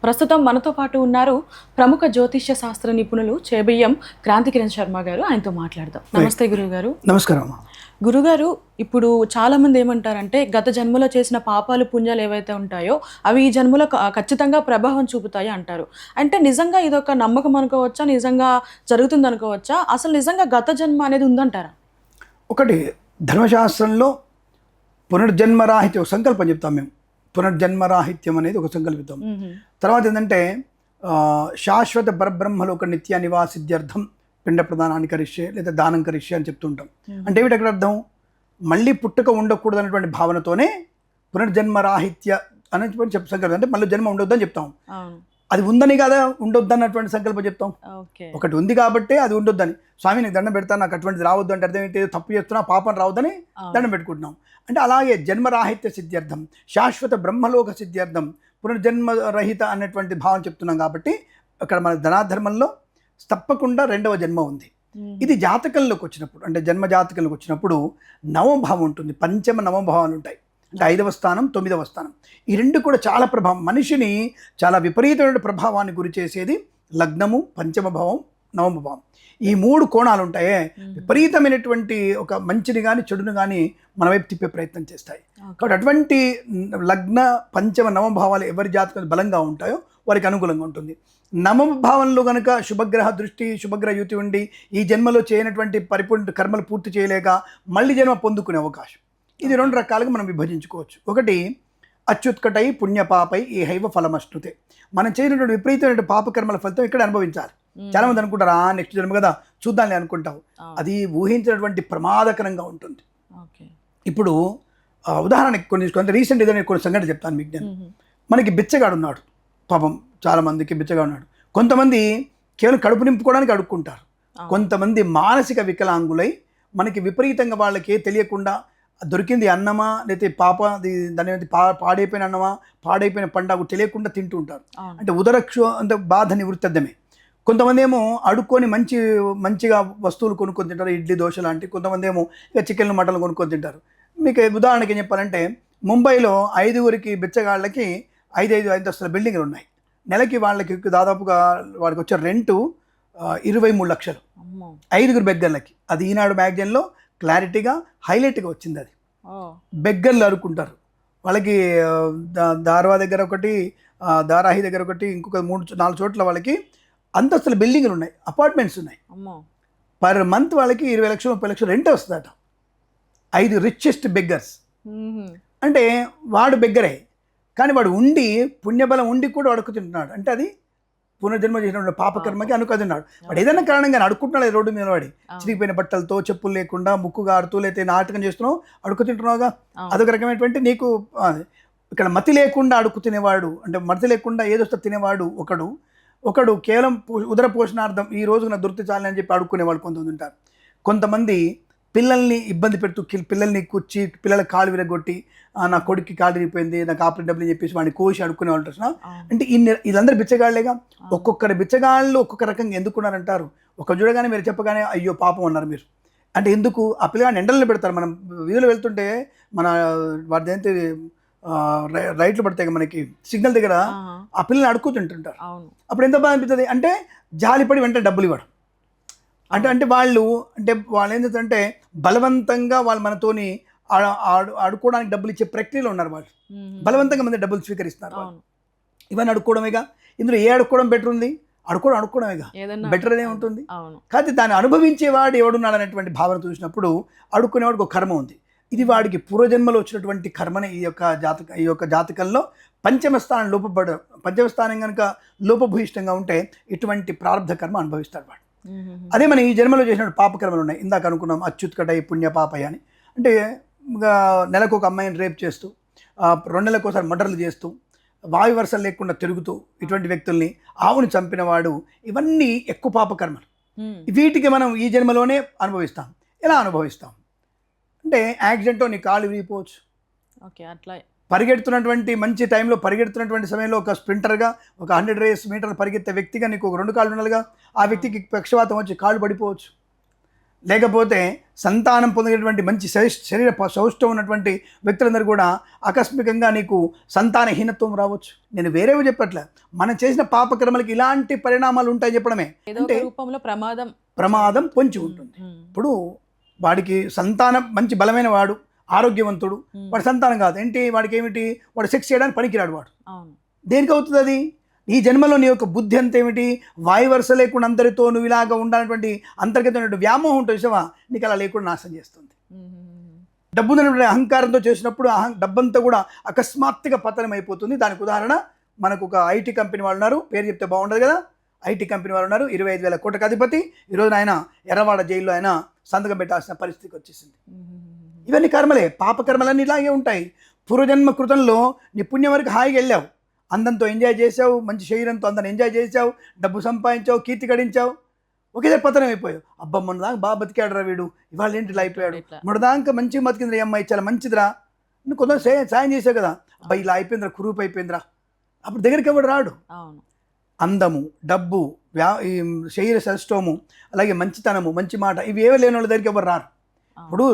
ప్రస్తుతం మనతో పాటు ఉన్నారు ప్రముఖ జ్యోతిష్య శాస్త్ర నిపుణులు చేబియ్యం క్రాంతికిరణ్ శర్మ గారు. ఆయనతో మాట్లాడదాం. నమస్తే గురుగారు. నమస్కారం. గురుగారు, ఇప్పుడు చాలామంది ఏమంటారంటే గత జన్మలో చేసిన పాపాలు పుణ్యాలు ఏవైతే ఉంటాయో అవి ఈ జన్మలో ఖచ్చితంగా ప్రభావం చూపుతాయి అంటారు. అంటే నిజంగా ఇదొక నమ్మకం అనుకోవచ్చా, నిజంగా జరుగుతుంది అనుకోవచ్చా, అసలు నిజంగా గత జన్మ అనేది ఉందంటారా? ఒకటి, ధర్మశాస్త్రంలో పునర్జన్మరాహిత్యం సంకల్పం చెప్తాం మేము. పునర్జన్మరాహిత్యం అనేది ఒక సంకల్పితం. తర్వాత ఏంటంటే శాశ్వత పరబ్రహ్మలోక నిత్య నివాసిద్యర్థం పిండ ప్రదానాన్ని కరిష్యే లేదా దానం కరిష్యే అని చెప్తుంటాం. అంటే ఏమిటి అక్కడ అర్థం? మళ్ళీ పుట్టుక ఉండకూడదు అనేటువంటి భావనతోనే పునర్జన్మరాహిత్య అనేటువంటి సంకల్పం. అంటే మళ్ళీ జన్మ ఉండొద్దని చెప్తాం. అది ఉందని కదా ఉండొద్దు అన్నటువంటి సంకల్పం చెప్తాం. ఒకటి ఉంది కాబట్టి అది ఉండొద్దని. స్వామి నీకు దండం పెడతాను, నాకు అటువంటిది రావద్దు అంటే అర్థం ఏంటి? తప్పు చేస్తున్నా, పాపం రావద్దని దండం పెట్టుకుంటున్నాం. అంటే అలాగే జన్మరాహిత్య సిద్ధ్యర్థం, శాశ్వత బ్రహ్మలోక సిద్ధ్యర్థం, పునర్జన్మరహిత అనేటువంటి భావం చెప్తున్నాం. కాబట్టి అక్కడ మన ధనాధర్మంలో తప్పకుండా రెండవ జన్మ ఉంది. ఇది జాతకంలోకి వచ్చినప్పుడు, అంటే జన్మ జాతకంలోకి వచ్చినప్పుడు నవభావం ఉంటుంది, పంచమ నవభావాలు ఉంటాయి. అంటే 5వ స్థానం 9వ స్థానం, ఈ రెండు కూడా చాలా ప్రభావం, మనిషిని చాలా విపరీతమైన ప్రభావాన్ని గురి చేసేది లగ్నము, పంచమ భావం, నవమ భావం. ఈ 3 కోణాలు ఉంటాయే విపరీతమైనటువంటి ఒక మంచిని కానీ చెడును కానీ మన వైపు తిప్పే ప్రయత్నం చేస్తాయి. కాబట్టి అటువంటి లగ్న, పంచమ, నవభావాలు ఎవరి జాతకం బలంగా ఉంటాయో వారికి అనుకూలంగా ఉంటుంది. నవమ భావంలో కనుక శుభగ్రహ దృష్టి, శుభగ్రహ యుతి ఉండి ఈ జన్మలో చేయనటువంటి పరిపూర్ణ కర్మలు పూర్తి చేయలేక మళ్ళీ జన్మ పొందుకునే అవకాశం. ఇది 2 రకాలుగా మనం విభజించుకోవచ్చు. ఒకటి, అచ్యుత్కటై పుణ్యపాపై ఈ హైవ ఫలమశ్నుతే, మనం చేయనటువంటి విపరీతమైన పాపకర్మల ఫలితం ఇక్కడ అనుభవించాలి. చాలా మంది అనుకుంటారు నెక్స్ట్ జన్మ కదా చూద్దాంలే అనుకుంటావు. అది ఊహించినటువంటి ప్రమాదకరంగా ఉంటుంది. ఇప్పుడు ఉదాహరణకి కొన్ని రీసెంట్ ఏదైనా కొన్ని సంఘటన చెప్తాను మీకు. నేను మనకి బిచ్చగాడు ఉన్నాడు, పాపం చాలా మందికి బిచ్చగాడు ఉన్నాడు. కొంతమంది కేవలం కడుపు నింపుకోవడానికి అడుక్కుంటారు. కొంతమంది మానసిక వికలాంగులై మనకి విపరీతంగా వాళ్ళకి తెలియకుండా దొరికింది అన్నమా లేకపోతే దాని పాడైపోయిన అన్నమా పాడైపోయిన పండుగ తెలియకుండా తింటూ ఉంటారు. అంటే అంటే బాధ నివృత్తమే. కొంతమంది ఏమో అడుక్కొని మంచిగా వస్తువులు కొనుక్కొని తింటారు, ఇడ్లీ దోశ లాంటి. కొంతమంది ఏమో ఇక చికెన్లు మటన్లు కొనుక్కొని తింటారు. మీకు ఉదాహరణకి ఏం చెప్పాలంటే, ముంబైలో 5గురికి బిచ్చగాళ్ళకి 5 అంతస్తుల బిల్డింగ్లు ఉన్నాయి. నెలకి వాళ్ళకి దాదాపుగా వాడికి వచ్చే రెంటు 23 లక్షలు 5గురు బెగ్గర్లకి. అది ఈనాడు మ్యాగజైన్లో క్లారిటీగా హైలైట్గా వచ్చింది. అది బెగ్గర్లు అరుకుంటారు. వాళ్ళకి దార్వా దగ్గర ఒకటి, దారాహి దగ్గర ఒకటి, ఇంకొక 3-4 చోట్ల వాళ్ళకి అంతస్తుల బిల్డింగ్లు ఉన్నాయి, అపార్ట్మెంట్స్ ఉన్నాయి. పర్ మంత్ వాళ్ళకి 20 లక్షలు 30 లక్షలు రెంట్ వస్తుందట. 5 రిచెస్ట్ బెగ్గర్స్. అంటే వాడు బెగ్గరే, కానీ వాడు ఉండి పుణ్యబలం ఉండి కూడా అడుక్కుతుంటున్నాడు. అంటే అది పునర్జన్మ చేసినటువంటి పాపకర్మకి అనుకదున్నాడు. వాడు ఏదైనా కారణంగా అడుక్కుంటున్నాడు రోడ్డు మీద. వాడి చిరిగిపోయిన బట్టలతో, చెప్పులు లేకుండా, ముక్కు గాడుతూ లేకపోతే నాటకం చేస్తున్నావు, అడుక్కు తింటున్నావుగా. అదొక రకమైనటువంటి నీకు ఇక్కడ మతి లేకుండా అడుక్కు తినేవాడు, అంటే మతి లేకుండా ఏదొస్తే తినేవాడు ఒకడు కేవలం ఉదర పోషణార్థం ఈ రోజు నా దొరికి చాలని అని చెప్పి అడుక్కునేవాళ్ళు కొంతమంది ఉంటారు. కొంతమంది పిల్లల్ని ఇబ్బంది పెడుతూ పిల్లల్ని కూర్చి పిల్లల కాళ్ళు విరగొట్టి నా కొడుక్కి కాళ్ళు విరిగిపోయింది, నాకు ఆపరేట్ డబ్బులు చెప్పేసి వాడిని కోసి అడుక్కునే వాళ్ళు. అంటే వీళ్ళందరూ బిచ్చగాళ్ళేగా. ఒక్కొక్కరు బిచ్చగాళ్ళు ఒక్కొక్క రకంగా ఎందుకున్నారంటారు. ఒక చూడగానే మీరు చెప్పగానే అయ్యో పాపం అన్నారు మీరు. అంటే ఎందుకు? ఆ పిల్లగాడిని ఎండల్లో పెడతారు. మనం వీధిలో వెళ్తుంటే మన వాటి ఏంటి రైట్లు పడతాయి మనకి సిగ్నల్ దగ్గర, ఆ పిల్లల్ని అడుక్కుతుంటుంటారు. అప్పుడు ఎంత బాధ అనిపిస్తుంది అంటే జాలిపడి వెంటనే డబ్బులు ఇవ్వడం. అంటే వాళ్ళు ఏంటంటే బలవంతంగా వాళ్ళు మనతోని అడుక్కోవడానికి డబ్బులు ఇచ్చే ప్రక్రియలో ఉన్నారు. వాళ్ళు బలవంతంగా మంది డబ్బులు స్వీకరిస్తున్నారు. ఇవన్నీ అడుక్కోవడమేగా. ఇందులో ఏ అడుక్కోవడం బెటర్ ఉంది? అడుక్కోవడమేగా బెటర్ అనే ఉంటుంది. కాకపోతే దాన్ని అనుభవించేవాడు ఎవడున్నాడు అనేటువంటి భావన చూసినప్పుడు అడుక్కునేవాడికి ఒక కర్మ ఉంది. ఇది వాడికి పూర్వజన్మలో వచ్చినటువంటి కర్మని ఈ యొక్క జాతకంలో పంచమ స్థానం కనుక లోపభూయిష్టంగా ఉంటే ఇటువంటి ప్రారంభ కర్మ అనుభవిస్తాడు వాడు. అదే మనం ఈ జన్మలో చేసినటువంటి పాపకర్మలు ఉన్నాయి. ఇందాక అనుకున్నాం అచ్యుత్కటై పుణ్యపాపయ అని. అంటే నెలకు ఒక అమ్మాయిని రేప్ చేస్తూ, 2 నెలలకు ఒకసారి మర్డర్లు చేస్తూ, వాయు వరుసలు లేకుండా తిరుగుతూ ఇటువంటి వ్యక్తుల్ని, ఆవుని చంపినవాడు, ఇవన్నీ ఎక్కువ పాపకర్మలు. వీటికి మనం ఈ జన్మలోనే అనుభవిస్తాం. ఎలా అనుభవిస్తాం అంటే, యాక్సిడెంట్లో నీ కాళ్ళు విరిగిపోవచ్చు. అట్లా పరిగెడుతున్నటువంటి మంచి టైంలో పరిగెడుతున్నటువంటి సమయంలో ఒక స్ప్రింటర్గా ఒక 100 మీటర్లు పరిగెత్తే వ్యక్తిగా నీకు ఒక 2 కాళ్ళు ఉండాలిగా. ఆ వ్యక్తికి పక్షవాతం వచ్చి కాళ్ళు పడిపోవచ్చు. లేకపోతే సంతానం పొందేటువంటి మంచి శరీర సౌష్ఠవం ఉన్నటువంటి వ్యక్తులందరూ కూడా ఆకస్మికంగా నీకు సంతానహీనత్వం రావచ్చు. నేను వేరేవి చెప్పట్లే, మనం చేసిన పాపకర్మలకి ఇలాంటి పరిణామాలు ఉంటాయి చెప్పడమే. అంటే రూపంలో ప్రమాదం పొంచి ఉంటుంది. ఇప్పుడు వాడికి సంతానం మంచి బలమైన వాడు, ఆరోగ్యవంతుడు, వాడి సంతానం కాదు ఏంటి, వాడికి ఏమిటి, వాడు సెక్స్ చేయడానికి పనికిరాడు. వాడు దేనికి అవుతుంది అది? ఈ జన్మలో నీ యొక్క బుద్ధి అంత ఏమిటి, వాయువర్స లేకుండా అందరితో నువ్వు ఇలాగా ఉండాలన్నటువంటి అంతర్గతమైన వ్యామోహం ఉంటుంది విషయమా, నీకు అలా లేకుండా నాశనం చేస్తుంది. డబ్బు అహంకారంతో చేసినప్పుడు డబ్బంతా కూడా అకస్మాత్తుగా పతనం అయిపోతుంది. దానికి ఉదాహరణ మనకు ఒక ఐటీ కంపెనీ వాళ్ళు ఉన్నారు, పేరు చెప్తే బాగుండదు కదా, ఐటీ కంపెనీ వాళ్ళు ఉన్నారు, 25,000 కోట్లకు అధిపతి. ఈరోజు ఆయన ఎర్రవాడ జైల్లో ఆయన సంతకం పెట్టాల్సిన పరిస్థితికి వచ్చేసింది. ఇవన్నీ కర్మలే, పాపకర్మలన్నీ ఇలాగే ఉంటాయి. పూర్వజన్మ కృతంలో నీ పుణ్యం వరకు హాయిగా వెళ్ళావు, అందంతో ఎంజాయ్ చేసావు, మంచి శరీరంతో అందరిని ఎంజాయ్ చేసావు, డబ్బు సంపాదించావు, కీర్తి గడించావు, ఒకేసారి పతనం అయిపోయావు. అబ్బా మొన్నదాకా బాగా బతికాడురా వీడు, ఇవాళ ఏంటి ఇలా అయిపోయాడు, మొన్నదాకా మంచిగా బతికిందిరా ఈ అమ్మాయి, చాలా మంచిదిరా, నువ్వు కొంత సాయం చేసావు కదా, అబ్బా ఇలా అయిపోయిందిరా, కురూపు అయిపోయిందిరా. అప్పుడు దగ్గరికి ఎవడు రాడు. అందము, డబ్బు, ఈ శరీర సౌష్ఠవము, అలాగే మంచితనము, మంచి మాట, ఇవి ఏవో లేని వాళ్ళ దగ్గరికి ఎవరు రారు. ఇప్పుడు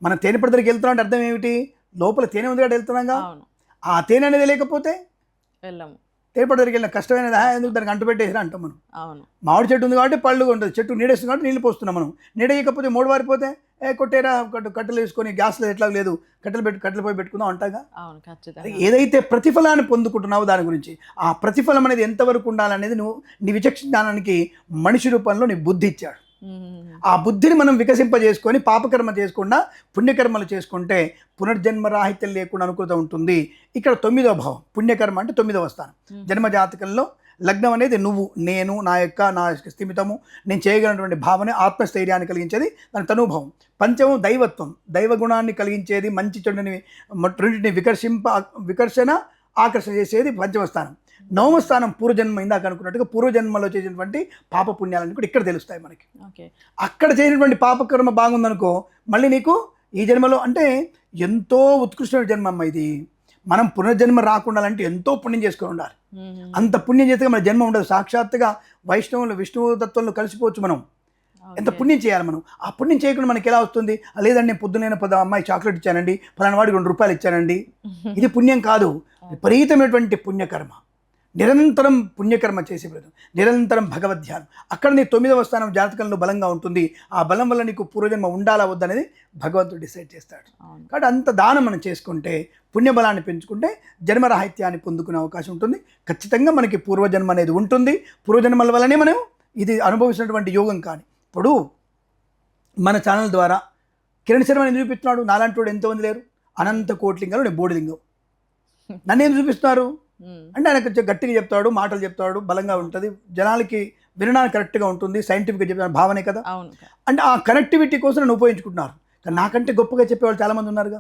మనం తేనెపడి దగ్గరికి వెళ్తున్నాం అంటే అర్థం ఏమిటి, లోపల తేనె ఉంది కాబట్టి వెళ్తున్నాగా. ఆ తేనె అనేది లేకపోతే తేనెపడి దగ్గరికి వెళ్ళిన కష్టమైనది ఎందుకు దానికి అంటుపెట్టేసినా అంటాం మనం. మామిడి చెట్టు ఉంది కాబట్టి పళ్ళు ఉంటుంది, చెట్టు నీడేస్తుంది కాబట్టి నీళ్ళు పోస్తున్నాం మనం. నీడేయకపోతే మూడు వారిపోతే కొట్టేరా, కట్టెలు వేసుకొని గ్యాస్లో ఎట్లా లేదు కట్టెలు పోయి పెట్టుకుందాం అంటాగా. ఏదైతే ప్రతిఫలాన్ని పొందుకుంటున్నావో దాని గురించి, ఆ ప్రతిఫలం అనేది ఎంతవరకు ఉండాలనేది నువ్వు నీ విచక్షణ జ్ఞానానికి మనిషి రూపంలో నీ బుద్ధి ఇచ్చాడు. ఆ బుద్ధిని మనం వికసింపజేసుకొని పాపకర్మ చేసుకుండా పుణ్యకర్మలు చేసుకుంటే పునర్జన్మ రాహిత్యం లేకుండా అనుకూలత ఉంటుంది. ఇక్కడ 9వ భావం పుణ్యకర్మ అంటే 9వ స్థానం. జన్మజాతకంలో లగ్నం అనేది నువ్వు, నేను, నా యొక్క స్థిమితము, నేను చేయగలిగినటువంటి భావన, ఆత్మస్థైర్యాన్ని కలిగించేది దాని తనుభావం. పంచమం దైవత్వం, దైవ గుణాన్ని కలిగించేది, మంచి చెడుని రెండింటిని వికర్షణ ఆకర్షణ చేసేది పంచమ స్థానం. 9వ స్థానం పూర్వజన్మ, ఇందాక అనుకున్నట్టుగా పూర్వజన్మలో చేసినటువంటి పాప పుణ్యాలన్నీ కూడా ఇక్కడ తెలుస్తాయి మనకి. అక్కడ చేసినటువంటి పాపకర్మ బాగుందనుకో, మళ్ళీ నీకు ఈ జన్మలో అంటే ఎంతో ఉత్కృష్టమైన జన్మ అమ్మ ఇది. మనం పునర్జన్మ రాకుండా అంటే ఎంతో పుణ్యం చేసుకొని ఉండాలి. అంత పుణ్యం చేస్తే మన జన్మ ఉండదు. సాక్షాత్తుగా వైష్ణవులు విష్ణువు తత్వంలో కలిసిపోవచ్చు మనం. ఎంత పుణ్యం చేయాలి మనం. ఆ పుణ్యం చేయకుండా మనకి ఎలా వస్తుంది? లేదండి నేను పొద్దునైనా అమ్మాయి చాక్లెట్ ఇచ్చానండి, ఫలానా వాడికి 2 రూపాయలు ఇచ్చానండి, ఇది పుణ్యం కాదు. విపరీతమైనటువంటి పుణ్యకర్మ, నిరంతరం పుణ్యకర్మ చేసే ప్రయత్నం, నిరంతరం భగవద్ధ్యానం. అక్కడ నీ 9వ స్థానం జాతకంలో బలంగా ఉంటుంది. ఆ బలం వల్ల నీకు పూర్వజన్మ ఉండాలా వద్దనేది భగవంతుడు డిసైడ్ చేస్తాడు. కాబట్టి అంత దానం మనం చేసుకుంటే, పుణ్యబలాన్ని పెంచుకుంటే జన్మరాహిత్యాన్ని పొందుకునే అవకాశం ఉంటుంది. ఖచ్చితంగా మనకి పూర్వజన్మ అనేది ఉంటుంది. పూర్వజన్మల వల్లనే మనం ఇది అనుభవించినటువంటి యోగం. కానీ ఇప్పుడు మన ఛానల్ ద్వారా కిరణ్ శర్మ ఎందుకు చూపిస్తున్నాడు? నాలాంటి వాడు ఎంతోమంది లేరు. అనంత కోట్లింగాలు నేను బోడిలింగం. నన్ను ఏం చూపిస్తున్నారు అంటే ఆయన కొంచెం గట్టిగా చెప్తాడు, మాటలు చెప్తాడు, బలంగా ఉంటుంది, జనాలకి వినడానికి కరెక్ట్గా ఉంటుంది, సైంటిఫిక్గా చెప్తాను భావనే కదా. అంటే ఆ కనెక్టివిటీ కోసం నన్ను ఉపయోగించుకుంటున్నారు. కానీ నాకంటే గొప్పగా చెప్పేవాళ్ళు చాలామంది ఉన్నారుగా.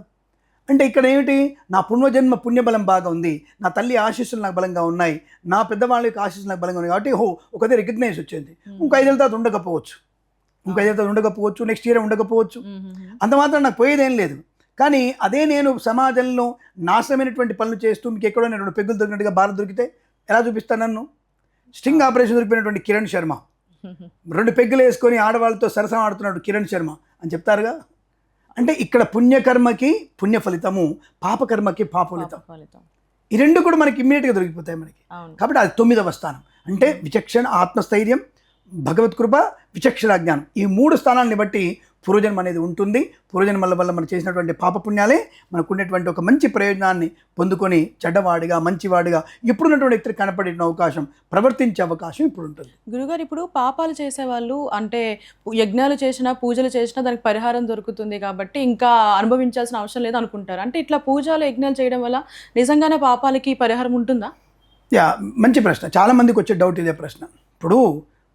అంటే ఇక్కడ ఏమిటి, నా పూర్వజన్మ పుణ్యబలం బాగా ఉంది, నా తల్లి ఆశీస్సులు నాకు బలంగా ఉన్నాయి, నా పెద్దవాళ్ళ యొక్క ఆశీస్సులు నాకు బలంగా ఉన్నాయి కాబట్టి ఒకదే రికగ్నైజ్ వచ్చింది. ఇంకో 5 ఏళ్ళ తర్వాత ఉండకపోవచ్చు, నెక్స్ట్ ఇయర్ ఉండకపోవచ్చు, అంత మాత్రం నాకు పోయేదేం లేదు. కానీ అదే నేను సమాజంలో నాశనమైనటువంటి పనులు చేస్తూ మీకు ఎక్కడో నేను 2 పెగ్గులు దొరికినట్టుగా భారత్ దొరికితే ఎలా చూపిస్తాను నన్ను? స్టింగ్ ఆపరేషన్ దొరికినటువంటి కిరణ్ శర్మ 2 పెగ్గులు వేసుకొని ఆడవాళ్ళతో సరసం ఆడుతున్నాడు కిరణ్ శర్మ అని చెప్తారుగా. అంటే ఇక్కడ పుణ్యకర్మకి పుణ్య ఫలితము, పాపకర్మకి పాప ఫలితం. ఈ 2 కూడా మనకి ఇమ్మీడియట్గా దొరికిపోతాయి మనకి. కాబట్టి అది 9వ స్థానం. అంటే విచక్షణ, ఆత్మస్థైర్యం, భగవత్ కృప, విచక్షణ జ్ఞానం, ఈ 3 స్థానాలని బట్టి పూర్వజన్మ అనేది ఉంటుంది. పూర్వజన్మల వల్ల మనం చేసినటువంటి పాపపుణ్యాలే మనకు ఉండేటువంటి ఒక మంచి ప్రయోజనాన్ని పొందుకొని చెడ్డవాడిగా మంచివాడిగా ఇప్పుడున్నటువంటి వ్యక్తికి కనపడే అవకాశం, ప్రవర్తించే అవకాశం ఇప్పుడు ఉంటుంది. గురుగారు, ఇప్పుడు పాపాలు చేసేవాళ్ళు అంటే యజ్ఞాలు చేసినా పూజలు చేసినా దానికి పరిహారం దొరుకుతుంది కాబట్టి ఇంకా అనుభవించాల్సిన అవసరం లేదు అనుకుంటారు. అంటే ఇట్లా పూజలు యజ్ఞాలు చేయడం వల్ల నిజంగానే పాపాలకి పరిహారం ఉంటుందా? మంచి ప్రశ్న. చాలామందికి వచ్చే డౌట్ ఇదే ప్రశ్న. ఇప్పుడు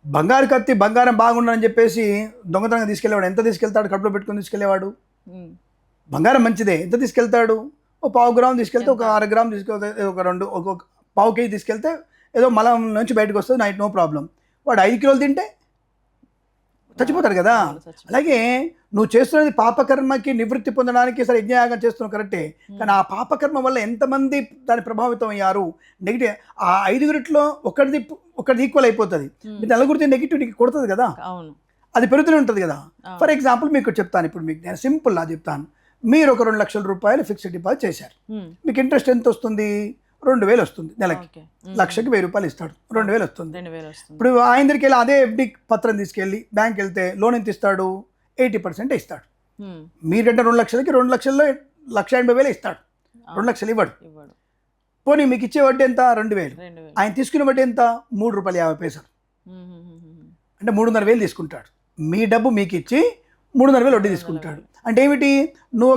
బంగారు కత్తి బంగారం బాగుండని చెప్పేసి దొంగతనంగా తీసుకెళ్ళేవాడు ఎంత తీసుకెళ్తాడు? కడుపులో పెట్టుకుని తీసుకెళ్లేవాడు. బంగారం మంచిదే, ఎంత తీసుకెళ్తాడు? ఒక 1/4 గ్రాము తీసుకెళ్తే, ఒక 1/2 గ్రాము తీసుకెళ్తే, ఒక 1/4 కేజీ తీసుకెళ్తే ఏదో మలం నుంచి బయటకు వస్తుంది, నైట్ నో ప్రాబ్లం. వాడు 5 కిలోలు తింటే చచ్చిపోతాడు కదా. అలాగే నువ్వు చేస్తున్నది పాపకర్మకి నివృత్తి పొందడానికి సరే యజ్ఞయాగం చేస్తున్నావు కరెక్టే, కానీ ఆ పాపకర్మ వల్ల ఎంతమంది దాని ప్రభావితం అయ్యారు? నెగిటివ్ ఆ 5గురిట్లో ఒకటి ఈక్వల్ అయిపోతుంది, మీరు 4 నెగిటివ్ నీకు కొడుతుంది కదా. అది పెరుగుతూనే ఉంటుంది కదా. ఫర్ ఎగ్జాంపుల్ మీకు చెప్తాను, ఇప్పుడు మీకు నేను సింపుల్లా చెప్తాను. మీరు ఒక 2 లక్షల రూపాయలు ఫిక్స్డ్ డిపాజిట్ చేశారు, మీకు ఇంట్రెస్ట్ ఎంత వస్తుంది? 2,000 వస్తుంది నెలకి. లక్షకి 1,000 రూపాయలు ఇస్తాడు, 2,000 వస్తుంది. ఇప్పుడు ఆయన దగ్గరికి వెళ్ళి అదే ఎఫ్డి పత్రం తీసుకెళ్ళి బ్యాంక్ వెళ్తే లోన్ ఎంత ఇస్తాడు? 80% ఇస్తాడు. మీకంటే 2 లక్షలకి 2 లక్షల్లో 1,80,000 ఇస్తాడు, 2 లక్షలు ఇవ్వడు. పోనీ మీకు ఇచ్చే వడ్డీ ఎంత? 2,000. ఆయన తీసుకునే వడ్డీ ఎంత? ₹3.50. అంటే 3,500 తీసుకుంటాడు. మీ డబ్బు మీకు ఇచ్చి 3,500 వడ్డీ తీసుకుంటాడు. అంటే ఏమిటి? నువ్వు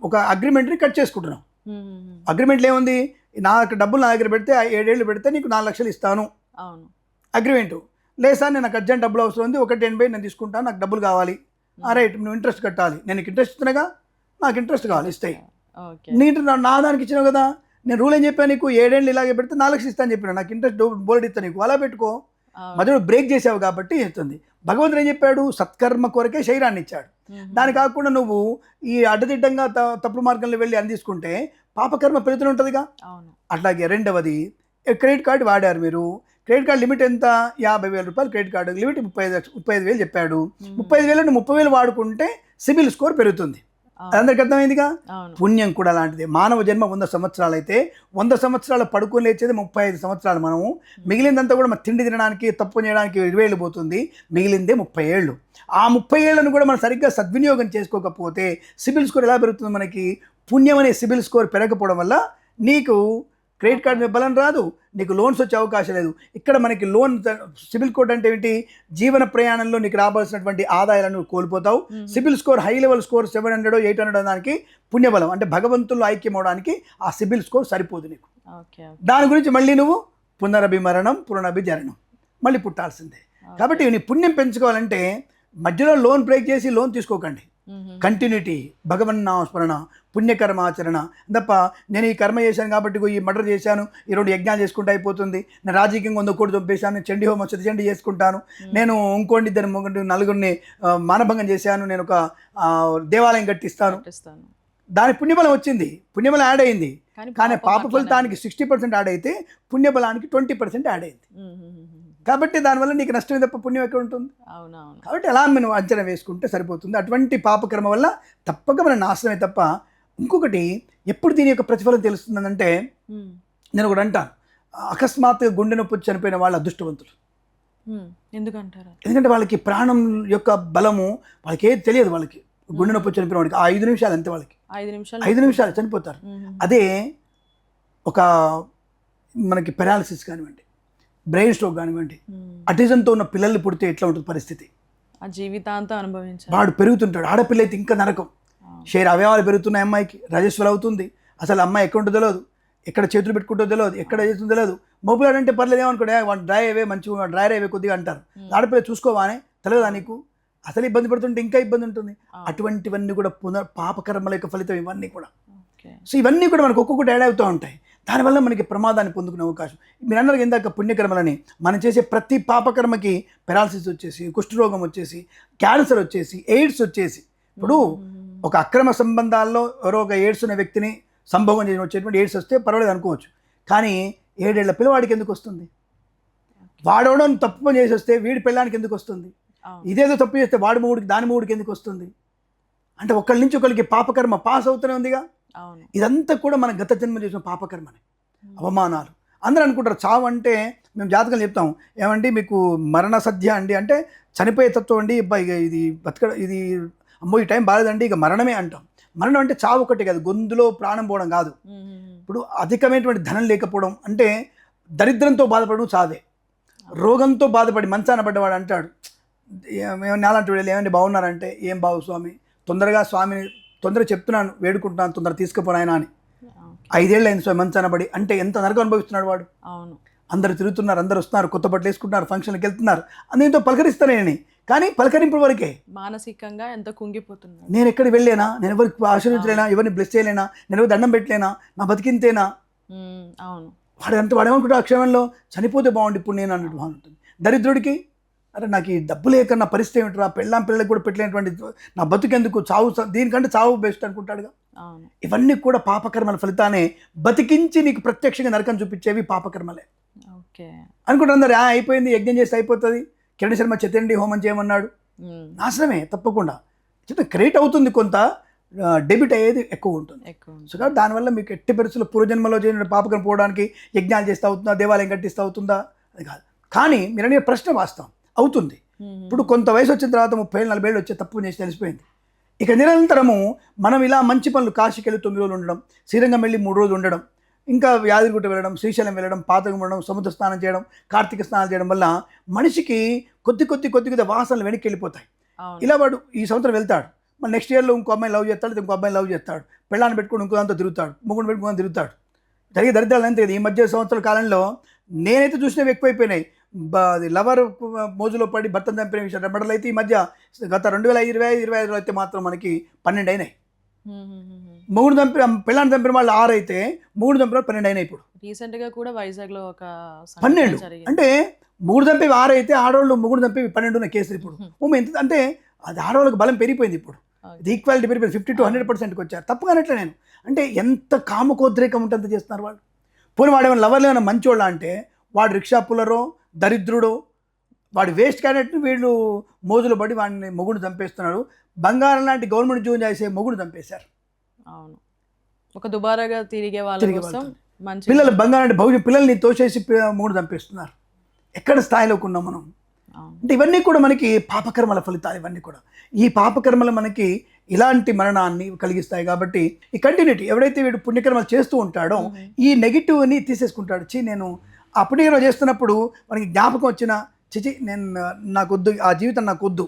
ఒక అగ్రిమెంట్ని కట్ చేసుకుంటున్నావు. అగ్రిమెంట్లో ఏముంది? నాకు డబ్బులు నా దగ్గర పెడితే 7 ఏళ్ళు పెడితే నీకు 4 లక్షలు ఇస్తాను అగ్రిమెంటు. లేదు సార్, నేను నాకు అర్జెంట్ డబ్బులు అవసరం ఉంది, 1.80 నేను తీసుకుంటాను, నాకు డబ్బులు కావాలి. రైట్, నువ్వు ఇంట్రెస్ట్ కట్టాలి. నేను ఇంట్రెస్ట్ ఇస్తున్నాగా, నాకు ఇంట్రెస్ట్ కావాలి, ఇస్తాయి. నీకు నా దానికి ఇచ్చినావు కదా, నేను రూల్ ఏం చెప్పాను నీకు? 7 ఏళ్ళు ఇలాగే పెడితే 4 లక్షలు ఇస్తాను చెప్పినా, నాకు ఇంట్రెస్ట్ బోర్డు ఇస్తాను నీకు, అలా పెట్టుకో. మధ్యలో బ్రేక్ చేసావు కాబట్టి ఇస్తుంది. భగవంతుడు ఏం చెప్పాడు? సత్కర్మ కొరకే శరీరాన్ని ఇచ్చాడు. దాని కాకుండా నువ్వు ఈ అడ్డదిడ్డంగా తప్పుడు మార్గంలో వెళ్ళి అని తీసుకుంటే పాపకర్మ పెరుగుతూనే ఉంటుందిగా. అట్లాగే రెండవది, క్రెడిట్ కార్డు వాడారు మీరు. క్రెడిట్ కార్డు లిమిట్ ఎంత? 50,000 రూపాయలు క్రెడిట్ కార్డు లిమిట్. 35,000 చెప్పాడు. 35,000 30,000 వాడుకుంటే సిబిల్ స్కోర్ పెరుగుతుంది. అందరికి అర్థమైందిగా. పుణ్యం కూడా అలాంటిదే. మానవ జన్మ 100 సంవత్సరాలు అయితే 100 సంవత్సరాలు పడుకొని లేచేది 35 సంవత్సరాలు. మనము మిగిలిందంతా కూడా మన తిండి తినడానికి, తప్పు చేయడానికి 20 ఏళ్ళు పోతుంది, మిగిలిందే 30 ఏళ్ళు. ఆ 30 ఏళ్ళను కూడా మనం సరిగ్గా సద్వినియోగం చేసుకోకపోతే సిబిల్ స్కోర్ ఎలా పెరుగుతుంది? మనకి పుణ్యం అనే సిబిల్ స్కోర్ పెరగకపోవడం వల్ల నీకు క్రెడిట్ కార్డు మీద బలం రాదు, నీకు లోన్స్ వచ్చే అవకాశం లేదు. ఇక్కడ మనకి లోన్ సిబిల్ స్కోర్ అంటే ఏంటి? జీవన ప్రయాణంలో నీకు రావాల్సినటువంటి ఆదాయాలను కోల్పోతావు. CIBIL score high level score 700 800 దానికి పుణ్యబలం అంటే భగవంతుల్లో ఐక్యం అవడానికి ఆ సిబిల్ స్కోర్ సరిపోదు నీకు. దాని గురించి మళ్ళీ నువ్వు పునరభిమరణం పునరభిజరణం మళ్ళీ పుట్టాల్సిందే. కాబట్టి నీ పుణ్యం పెంచుకోవాలంటే మధ్యలో లోన్ బ్రేక్ చేసి లోన్ తీసుకోకండి. కంటిన్యూటీ, భగవన్నామస్మరణ, పుణ్యకర్మాచరణ తప్ప నేను ఈ కర్మ చేశాను కాబట్టి ఈ మర్డర్ చేశాను, ఈ 2 యజ్ఞాలు చేసుకుంటూ అయిపోతుంది, నేను రాజకీయంగా 100 కోట్లు చంపేశాను, చండీ హోమం చండీ చేసుకుంటాను, నేను ఇంకోటి 2 నలుగురిని మానభంగం చేశాను, నేను ఒక దేవాలయం కట్టిస్తాను, దాని పుణ్యబలం వచ్చింది, పుణ్యబలం యాడ్ అయింది. కానీ పాప ఫలితానికి 60% యాడ్ అయితే పుణ్యబలానికి 20% యాడ్ అయింది. కాబట్టి దానివల్ల నీకు నష్టమే తప్ప పుణ్యం ఎక్కడ ఉంటుంది? కాబట్టి ఎలా మనం అంచనా వేసుకుంటే సరిపోతుంది. అటువంటి పాపకర్మ వల్ల తప్పక మన నాశనమే తప్ప. ఇంకొకటి, ఎప్పుడు దీని యొక్క ప్రతిఫలం తెలుస్తుందంటే, నేను ఒకటి అంటాను, అకస్మాత్తుగా గుండె నొప్పి వచ్చి చనిపోయిన వాళ్ళు అదృష్టవంతులు. ఎందుకంటారు? ఎందుకంటే వాళ్ళకి ప్రాణం యొక్క బలము వాళ్ళకి ఏది తెలియదు. వాళ్ళకి గుండె నొప్పి చనిపోయిన వాడికి 5 నిమిషాలు అంతే, వాళ్ళకి 5 నిమిషాలు చనిపోతారు. అదే ఒక మనకి పెరాలసిస్ కానివ్వండి, బ్రెయిన్ స్ట్రోక్ కానివ్వండి, అటిజంతో ఉన్న పిల్లల్ని పుడితే ఎట్లా ఉంటుంది పరిస్థితి? ఆ జీవితాంతం అనుభవించాలి. వాడు పెరుగుతుంటాడు. ఆడపిల్ల అయితే ఇంకా నరకం. అవయవాలు పెరుగుతున్నాయి, అమ్మాయికి రజస్వలు అవుతుంది, అసలు అమ్మాయి ఎక్కడ ఉంటుందో తెలియదు, ఎక్కడ చేతులు పెట్టుకుంటో తెలియదు, ఎక్కడ చేస్తుందో తెలియదు. మొబైల్ అంటే పర్లేదు ఏమనుకోండి, వాడు డ్రై అయ్యే మంచిగా డ్రైర్ అయ్యే కొద్దిగా అంటారు. ఆడపిల్ల చూసుకోవానే తెలియదా నీకు? అసలు ఇబ్బంది పడుతుంటే ఇంకా ఇబ్బంది ఉంటుంది. అటువంటివన్నీ కూడా పాపకర్మల యొక్క ఫలితం ఇవన్నీ కూడా. సో ఇవన్నీ కూడా మనకు ఒక్కొక్కటి యాడ్ అవుతూ ఉంటాయి. దానివల్ల మనకి ప్రమాదాన్ని పొందుకునే అవకాశం. మీరు అన్నారు ఇందాక పుణ్యకర్మలని, మనం చేసే ప్రతి పాపకర్మకి పెరాలసిస్ వచ్చేసి, కుష్ఠరోగం వచ్చేసి, క్యాన్సర్ వచ్చేసి, ఎయిడ్స్ వచ్చేసి. ఇప్పుడు ఒక అక్రమ సంబంధాల్లో ఎవరో ఒక ఎయిడ్స్ ఉన్న వ్యక్తిని సంభోగం చేసి వచ్చేటువంటి ఎయిడ్స్ వస్తే పర్వాలేదు అనుకోవచ్చు. కానీ 7 ఏళ్ల పిల్లవాడికి ఎందుకు వస్తుంది? వాడవడం తప్పు పని చేసి వస్తే వీడి పిల్లానికి ఎందుకు వస్తుంది? ఇదేదో తప్పు చేస్తే వాడి మూడికి దాని మూడికి ఎందుకు వస్తుంది? అంటే ఒకళ్ళ నుంచి ఒకరికి పాపకర్మ పాస్ అవుతూనే ఉందిగా. ఇదంతా కూడా మన గత జన్మ చేసిన పాపకర్మని, అవమానాలు. అందరూ అనుకుంటారు చావు అంటే, మేము జాతకం చెప్తాం, ఏమండి మీకు మరణ సద్య అండి అంటే చనిపోయే తత్వం అండి, ఇది ఇది అమ్మో ఈ టైం బాలేదండి ఇక మరణమే అంటాం. మరణం అంటే చావు ఒకటి కాదు, గొంతులో ప్రాణం పోవడం కాదు. ఇప్పుడు అధికమైనటువంటి ధనం లేకపోవడం అంటే దరిద్రంతో బాధపడడం చావే. రోగంతో బాధపడి మంచాన పడ్డవాడు అంటాడు, నేలంటే వీళ్ళు ఏమండి బాగున్నారంటే, ఏం బాగు స్వామి, తొందరగా స్వామిని తొందరగా చెప్తున్నాను, వేడుకుంటున్నాను, తొందరగా తీసుకుపోనాయన అని. 5 ఏళ్ళు అయింది స్వామి మంచాన పడి అంటే ఎంత నరకం అనుభవిస్తున్నాడు వాడు. అందరు తిరుగుతున్నారు, అందరు వస్తున్నారు, కొత్త బట్టలు వేసుకుంటున్నారు, ఫంక్షన్కి వెళ్తున్నారు, అందరితో పలకరిస్తానని. కానీ పలకరింపు వరకే, మానసికంగా ఎంత కుంగిపోతున్నారు. నేను ఎక్కడికి వెళ్ళలేనా, నేను ఎవరికి ఆశీర్వించలేనా, ఎవరిని బ్లెస్ చేయలేనా, నేను ఎవరు దండం పెట్టలేనా, నా బతికింతేనా? వాడేమనుకుంటా ఆ క్షణంలో చనిపోతే బాగుండి ఇప్పుడు నేను అన్నట్టు బాగుంటుంది. దరిద్రుడికి అరే నాకు ఈ డబ్బు లేక నా పరిస్థితి ఏమిట్రా, పిల్లలకు కూడా పెట్టలేనటువంటి నా బతుకెందుకు, చావు దీనికంటే చావు బెస్ట్ అనుకుంటాడుగా. ఇవన్నీ కూడా పాపకర్మల ఫలితానే. బతికించి నీకు ప్రత్యక్షంగా నరకం చూపించేవి పాపకర్మలే అనుకుంటారు అందరు. అయిపోయింది, యజ్ఞం చేస్తే అయిపోతుంది, కిరణ్ శర్మ చతండి హోమం చేయమన్నాడు, ఉమ్, నాశనమే తప్పకుండా. క్రియేట్ అవుతుంది, కొంత డెబిట్ అయ్యేది ఎక్కువ ఉంటుంది. ఎక్కువ ఉంది. సో కాబట్టి దానివల్ల మీకు ఎట్టి పరిస్థితుల్లో పూర్వజన్మలో చేసిన పాపకం పోవడానికి యజ్ఞాలు చేస్తూ అవుతుందా, దేవాలయం కట్టిస్తూ అవుతుందా, అది కాదు. కానీ మీరు అనే ప్రశ్న వాస్తవం అవుతుంది. ఇప్పుడు కొంత వయసు వచ్చిన తర్వాత 30-40 ఏళ్ళు వచ్చే తప్పు చేసి తెలిసిపోయింది. ఇక నిరంతరము మనం ఇలా మంచి పనులు, కాశీకి వెళ్ళి 9 రోజులు ఉండడం, శ్రీరంగం వెళ్ళి 3 రోజులు ఉండడం, ఇంకా యాదగిరిగుట్ట వెళ్ళడం, శ్రీశైలం వెళ్ళడం, పాతకం ఉండడం, సముద్ర స్నానం చేయడం, కార్తీక స్నానం చేయడం వల్ల మనిషికి కొద్ది వాసనలు వెనక్కి వెళ్ళిపోతాయి. అవును. ఇలా వాడు ఈ సంవత్సరం వెళ్తాడు, మన నెక్స్ట్ ఇయర్లో ఇంకో అమ్మాయి లవ్ చేస్తాడు, ఇంకో అబ్బాయి లవ్ చేస్తాడు, పెళ్ళాన్ని పెట్టుకుని ఇంకో దాంతో తిరుగుతాడు, ముగ్గురు పెట్టుకుని తిరుగుతాడు. జరిగే దరిద్రాలు అంతే కదా. ఈ మధ్య సంవత్సరాల కాలంలో నేనైతే చూసినవి ఎక్కువైపోయినాయి. లవర్ మోజులో పడి భర్తను చంపిన విషయం రెమ్మడలు అయితే ఈ మధ్య గత 2020-25 అయితే మాత్రం మనకి 12 అయినాయి. మొగుడు చంపిన పెళ్ళాన్ని చంపిన వాళ్ళు 6 అయితే మొగుడు చంపిన వాళ్ళు 12 అయినాయి. ఇప్పుడు రీసెంట్ గా కూడా వైజాగ్ లో ఒక 12 అంటే మొగుడు చంపేవి 6 అయితే ఆడవాళ్ళు మొగుడు చంపేవి 12 ఉన్న కేసులు ఇప్పుడు. ఎంత అంటే అది ఆడవాళ్ళకి బలం పెరిగిపోయింది. ఇప్పుడు ఇది ఈక్వాలిటీ పెరిగిపోయింది, 50 to 100%కి వచ్చారు. తప్పుగానట్లే నేను అంటే ఎంత కామకోద్రేకం ఉంటే అంత చేస్తున్నారు వాళ్ళు. పోనీ వాడు ఏమైనా లవర్లు ఏమైనా మంచోళ్ళ అంటే వాడు రిక్షా పుల్లరో దరిద్రుడో వాడి వేస్ట్ క్యాండిడేట్ని వీళ్ళు మోజులు పడి వాడిని మొగుడు చంపేస్తున్నారు. బంగారం లాంటి గవర్నమెంట్ జాబ్ చేసే మొగుడు చంపేశారు. అవును, ఒక దుబారాగా తిరిగే వాళ్ళ కోసం మంచి పిల్లలు బంగారం అంటే భవిష్యత్ పిల్లల్ని తోసేసి మొగుడు చంపేస్తున్నారు. ఎక్కడ స్థాయిలోకి ఉన్నాం మనం అంటే ఇవన్నీ కూడా మనకి పాపకర్మల ఫలితాలు. ఇవన్నీ కూడా ఈ పాపకర్మలు మనకి ఇలాంటి మరణాన్ని కలిగిస్తాయి. కాబట్టి ఈ కంటిన్యూటీ ఎవడైతే వీడు పుణ్యకర్మలు చేస్తూ ఉంటాడో ఈ నెగిటివ్ని తీసేసుకుంటాడు. నేను ఆ పుణ్యకర్మ చేస్తున్నప్పుడు మనకి జ్ఞాపకం వచ్చిన నేను నాకొద్దు, ఆ జీవితం నాకొద్దు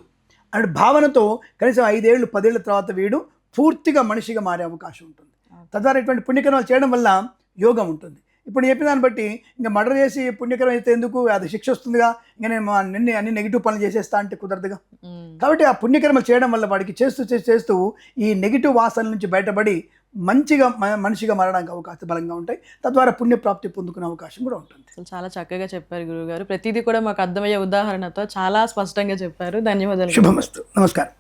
అనే భావనతో కనీసం 5 ఏళ్ళు 10 ఏళ్ళ తర్వాత వీడు పూర్తిగా మనిషిగా మారే అవకాశం ఉంటుంది. తద్వారా ఇటువంటి పుణ్యకర్మలు చేయడం వల్ల యోగం ఉంటుంది. ఇప్పుడు చెప్పిన దాన్ని బట్టి ఇంకా మర్డర్ చేసి పుణ్యకరం అయితే ఎందుకు, అది శిక్ష వస్తుందిగా, ఇంకా నేను అన్ని నెగిటివ్ పనులు చేసేస్తా అంటే కుదరదుగా. కాబట్టి ఆ పుణ్యకర్మలు చేయడం వల్ల వాడికి చేస్తూ ఈ నెగిటివ్ వాసనల నుంచి బయటపడి మంచిగా మనిషిగా మారడానికి అవకాశం బలంగా ఉంటాయి. తద్వారా పుణ్యప్రాప్తి పొందుకునే అవకాశం కూడా ఉంటుంది. అసలు చాలా చక్కగా చెప్పారు గురువుగారు. ప్రతిదీ కూడా మాకు అర్థమయ్యే ఉదాహరణతో చాలా స్పష్టంగా చెప్పారు. ధన్యవాదాలు. శుభమస్తు. నమస్కారం.